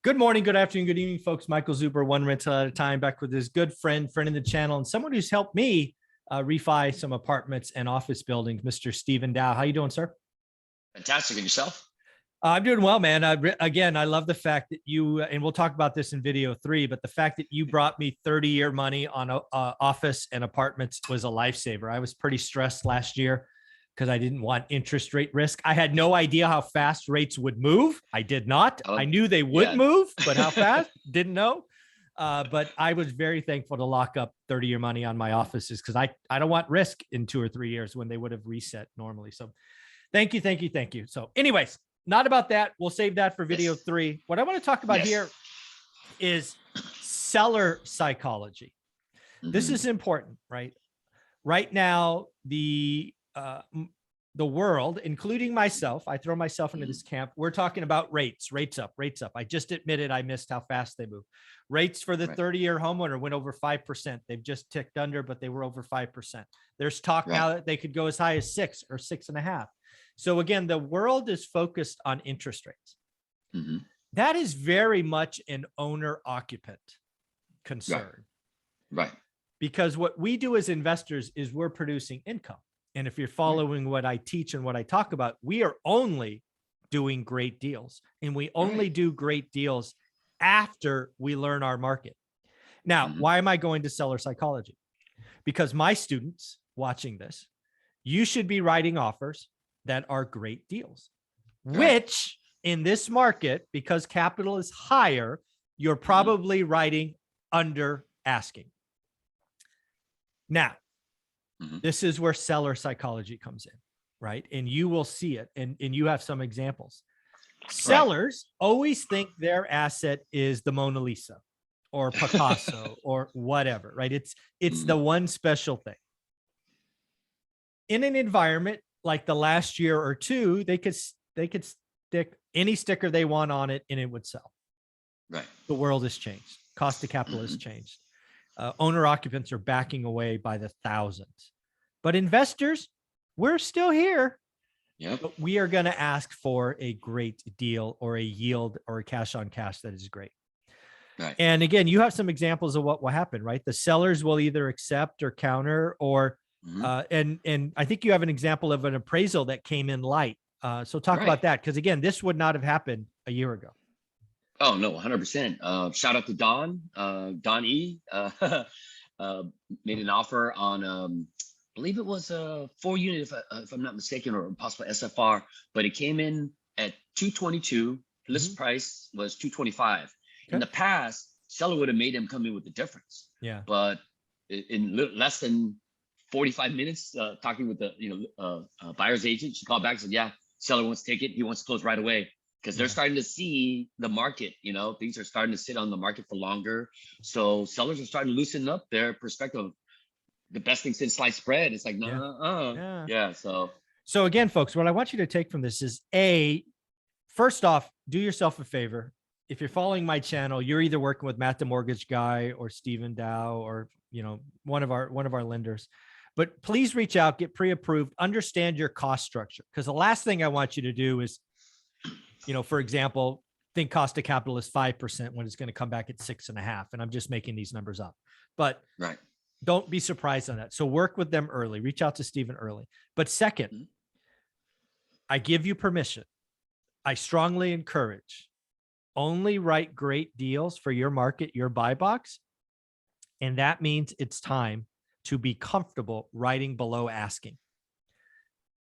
Good morning, good afternoon, good evening, folks. Michael Zuber, one rental at a time, back with his good friend of the channel, and someone who's helped me refi some apartments and office buildings, Mr. Stephen Dow. How you doing, sir? Fantastic. And yourself? I'm doing well, man. Again, I love the fact that you, and we'll talk about this in video 3, but the fact that you brought me 30-year money on office and apartments was a lifesaver. I was pretty stressed last year because I didn't want interest rate risk. I had no idea how fast rates would move. I did not. I knew they would move, but how fast, didn't know. But I was very thankful to lock up 30-year money on my offices because I don't want risk in 2 or 3 years when they would have reset normally. So thank you, thank you, thank you. So anyways, not about that. We'll save that for video 3. What I want to talk about here is seller psychology. This is important, right? Right now, the world, including myself, I throw myself into this camp. We're talking about rates up, rates up. I just admitted I missed how fast they move. Rates for the 30-year homeowner went over 5%. They've just ticked under, but they were over 5%. There's talk now that they could go as high as 6 or 6.5. So again, the world is focused on interest rates. That is very much an owner-occupant concern. Right. Because what we do as investors is we're producing income. And if you're following what I teach and what I talk about, we are only doing great deals. And we only do great deals after we learn our market. Now, why am I going to seller psychology? Because my students watching this, you should be writing offers that are great deals, which in this market, because capital is higher, you're probably writing under asking. Now, this is where seller psychology comes in, right? And you will see it, and you have some examples. Sellers always think their asset is the Mona Lisa or Picasso or whatever, right? It's the one special thing. In an environment like the last year or two, they could stick any sticker they want on it and it would sell. Right. The world has changed. Cost of capital has changed. Owner occupants are backing away by the thousands. But investors, we're still here. But we are going to ask for a great deal or a yield or a cash on cash that is great. And again, you have some examples of what will happen, right? The sellers will either accept or counter or and I think you have an example of an appraisal that came in light. So talk about that, because again, this would not have happened a year ago. Oh, no, 100%. Shout out to Don, Don E. Made an offer on, I believe it was a 4-unit, if I'm not mistaken, or possible SFR, but it came in at 222. List price was 225. In the past, seller would have made him come in with the difference. But in less than 45 minutes, talking with the buyer's agent, she called back and said, yeah, seller wants to take it. He wants to close right away. Because they're starting to see the market, things are starting to sit on the market for longer. So sellers are starting to loosen up their perspective. The best thing since sliced bread. It's like, So again, folks, what I want you to take from this is first off, do yourself a favor. If you're following my channel, you're either working with Matt the Mortgage Guy or Stephen Dow or, one of our lenders. But please reach out, get pre-approved, understand your cost structure. Because the last thing I want you to do is, for example, think cost of capital is 5% when it's going to come back at 6.5. And I'm just making these numbers up, but don't be surprised on that. So work with them early, reach out to Stephen early. But second, I give you permission. I strongly encourage only write great deals for your market, your buy box. And that means it's time to be comfortable writing below asking.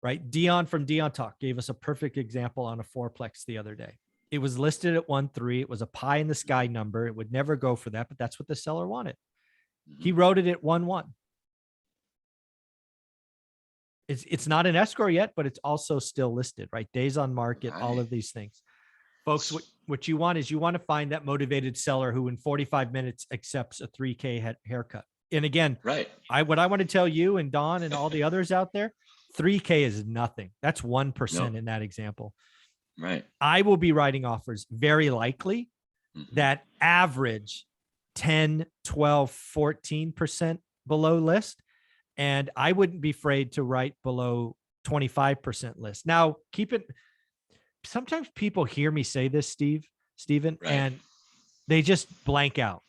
Right? Dion from Dion Talk gave us a perfect example on a fourplex the other day. It was listed at 1.3. It was a pie in the sky number. It would never go for that, but that's what the seller wanted. He wrote it at 1.1. It's not an escrow yet, but it's also still listed, right? Days on market, all of these things. Folks, what you want is you want to find that motivated seller who in 45 minutes accepts a $3K haircut. And again, what I want to tell you and Don and all the others out there, $3K is nothing. That's 1% in that example. I will be writing offers very likely that average 10, 12, 14% below list. And I wouldn't be afraid to write below 25% list. Now, sometimes people hear me say this, Steve. Stephen, Right. and they just blank out.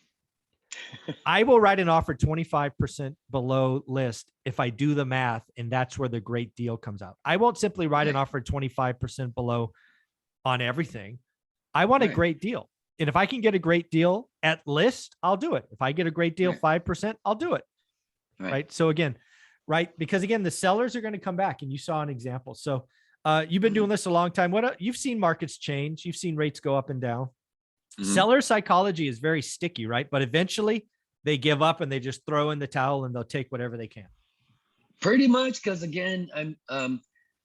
I will write an offer 25% below list if I do the math, and that's where the great deal comes out. I won't simply write an Right. offer 25% below on everything. I want a Right. great deal. And if I can get a great deal at list, I'll do it. If I get a great deal, Right. 5%, I'll do it. Right. So again, right. Because again, the sellers are going to come back, and you saw an example. So you've been doing this a long time. You've seen markets change. You've seen rates go up and down. Seller psychology is very sticky, right? But eventually they give up and they just throw in the towel and they'll take whatever they can. Pretty much, because again,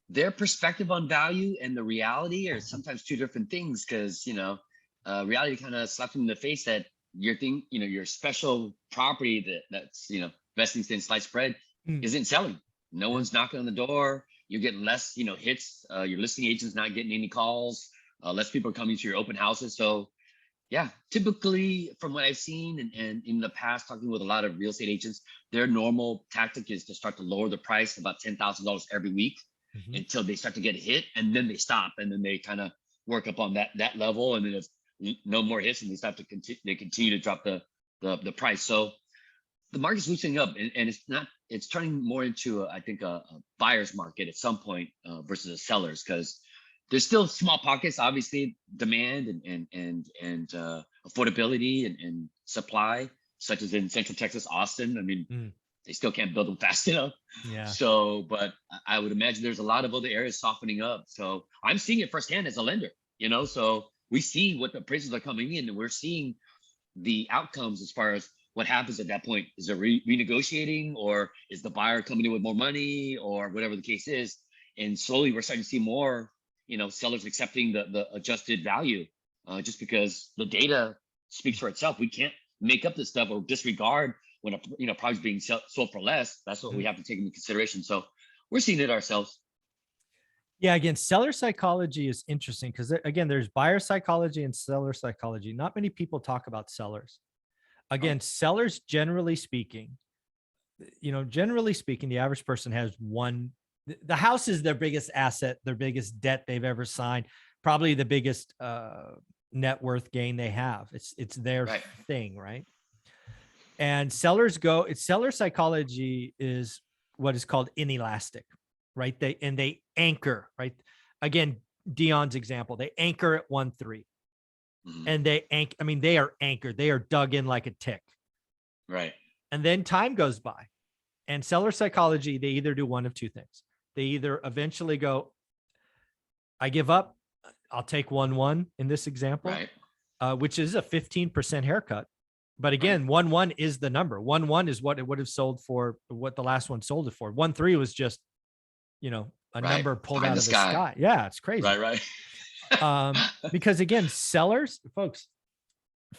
their perspective on value and the reality are sometimes two different things. Because reality kind of slaps them in the face that your special property that's vesting in sliced bread isn't selling. No one's knocking on the door. You're getting less hits. Your listing agent's not getting any calls. Less people are coming to your open houses. So yeah, typically from what I've seen and in the past, talking with a lot of real estate agents, their normal tactic is to start to lower the price about $10,000 every week until they start to get a hit, and then they stop, and then they kind of work up on that level, and then if no more hits, and they continue to drop the price. So the market's loosening up, and it's turning more into I think a buyer's market at some point versus a seller's, because there's still small pockets, obviously, demand and affordability and supply, such as in Central Texas, Austin. I mean, they still can't build them fast enough. Yeah. So, but I would imagine there's a lot of other areas softening up. So I'm seeing it firsthand as a lender, so we see what the appraisals are coming in, and we're seeing the outcomes as far as what happens at that point. Is it renegotiating, or is the buyer coming in with more money, or whatever the case is? And slowly we're starting to see more sellers accepting the adjusted value, just because the data speaks for itself. We can't make up this stuff or disregard when a project's being sold for less. That's what we have to take into consideration. So we're seeing it ourselves. Yeah, again, seller psychology is interesting because again, there's buyer psychology and seller psychology. Not many people talk about sellers. Again, sellers, generally speaking, the average person has one. The house is their biggest asset, their biggest debt they've ever signed, probably the biggest net worth gain they have. It's their thing, right? And seller psychology is what is called inelastic, right? They anchor, right? Again, Dion's example, they anchor at 1.3, and they are anchored. They are dug in like a tick, right? And then time goes by, and seller psychology, they either do one of two things. They either eventually go, I give up, I'll take 1.1 in this example, which is a 15% haircut. But again, 1.1 is the number. 1.1 is what it would have sold for, what the last one sold it for. 1.3 was just, a number pulled out of the sky. Yeah, it's crazy. Right. Because again, sellers, folks,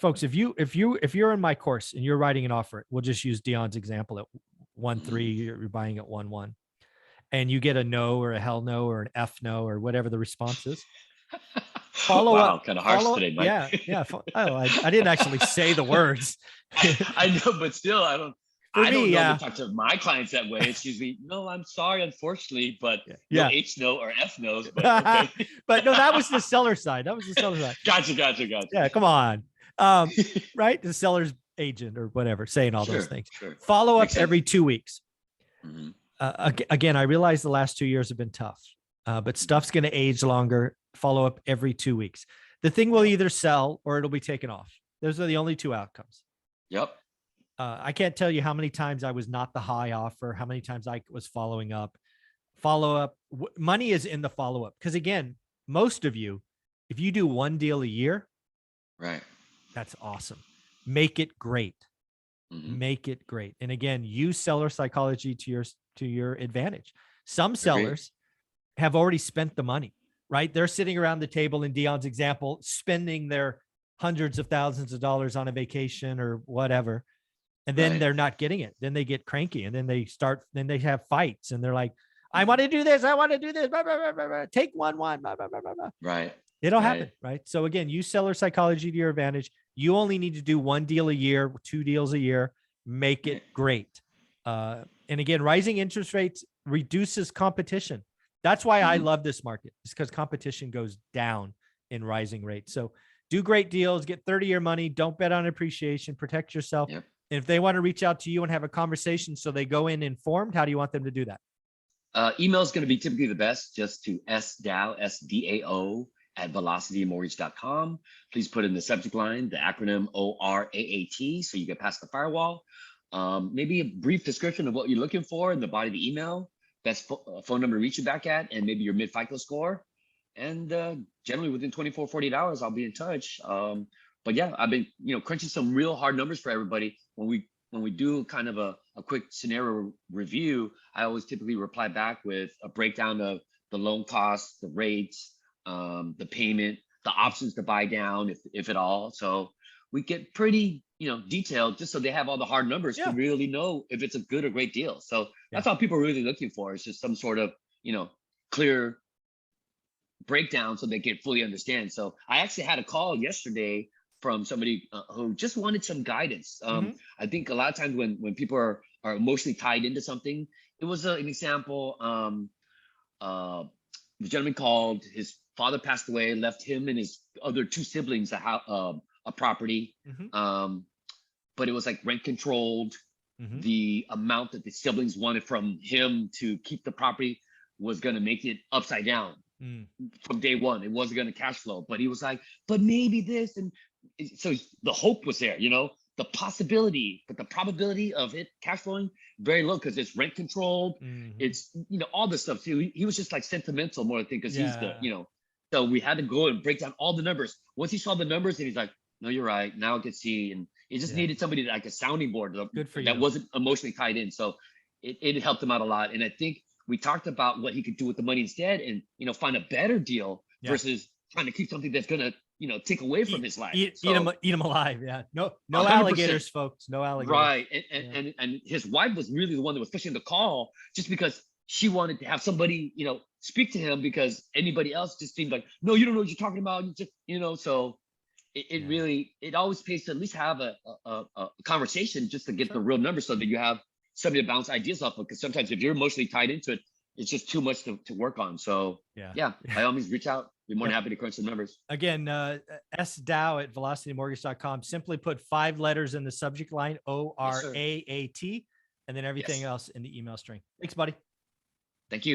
if you're in my course and you're writing an offer, we'll just use Dion's example at 1.3, you're buying at 1.1, and you get a no or a hell no or an F no or whatever the response is. Follow up. Kind of harsh today, Mike. Yeah. I didn't actually say the words. I know, but still, I don't know to talk to my clients that way. Excuse me. No, I'm sorry, unfortunately, but no H no or F no's. But okay. But no, that was the seller side. Gotcha. Yeah, come on. Right? The seller's agent or whatever, saying all those things. Sure. Follow up every 2 weeks. Again, I realize the last 2 years have been tough, but stuff's going to age longer. Follow up every 2 weeks. The thing will either sell or it'll be taken off. Those are the only two outcomes. Yep. I can't tell you how many times I was not the high offer, how many times I was following up. Money is in the follow-up. Because again, most of you, if you do one deal a year, that's awesome. Make it great. Make it great. And again, use seller psychology to your advantage. Some sellers have already spent the money, right? They're sitting around the table in Dion's example, spending their hundreds of thousands of dollars on a vacation or whatever. And then they're not getting it. Then they get cranky, and then they have fights, and they're like, I want to do this. I want to do this. Blah, blah, blah, blah, blah. Take 1.1. Blah, blah, blah, blah, blah. Right. It'll happen. Right. So again, use seller psychology to your advantage. You only need to do one deal a year, 2 deals a year, make it great. And again, rising interest rates reduces competition. That's why I love this market. It's because competition goes down in rising rates. So do great deals, get 30-year money. Don't bet on appreciation, protect yourself. Yep. And if they want to reach out to you and have a conversation so they go in informed, how do you want them to do that? Email is going to be typically the best, just to SDAO at velocitymortgage.com. Please put in the subject line the acronym ORAAT so you get past the firewall. Maybe a brief description of what you're looking for in the body of the email, best phone number to reach you back at, and maybe your mid-FICO score. And generally within 24, 48 hours, I'll be in touch. But yeah, I've been crunching some real hard numbers for everybody. When we do kind of a quick scenario review, I always typically reply back with a breakdown of the loan costs, the rates, the payment, the options to buy down, if at all. So we get pretty detailed, just so they have all the hard numbers to really know if it's a good or great deal. So that's all people are really looking for. It's just some sort of clear breakdown so they can fully understand. So I actually had a call yesterday from somebody who just wanted some guidance. I think a lot of times when people are emotionally tied into something, it was an example. The gentleman called, his father passed away, left him and his other two siblings a property, but it was like rent controlled. The amount that the siblings wanted from him to keep the property was going to make it upside down from day one. It wasn't going to cash flow, but he was like, but maybe this. And so the hope was there, the possibility, but the probability of it cash flowing very low because it's rent controlled. It's, all this stuff too. He was just like sentimental more, I think, because he's the, so we had to go and break down all the numbers. Once he saw the numbers, and he's like, no, you're right. Now I can see. And it just needed somebody like a sounding board that wasn't emotionally tied in. So it helped him out a lot. And I think we talked about what he could do with the money instead and, find a better deal versus trying to keep something that's going to, take away from his life. Eat him alive. Yeah. No 100%. Alligators, folks. No alligators. Right. And his wife was really the one that was pushing the call just because she wanted to have somebody, speak to him, because anybody else just seemed like, no, you don't know what you're talking about. You just, so it really, it always pays to at least have a conversation just to get the real numbers so that you have somebody to bounce ideas off of. Because sometimes if you're emotionally tied into it, it's just too much to work on. So yeah, by all means, reach out. Be more than happy to crunch some numbers. Again, SDAO at velocitymortgage.com. Simply put 5 letters in the subject line, ORAAT, and then everything else in the email string. Thanks, buddy. Thank you.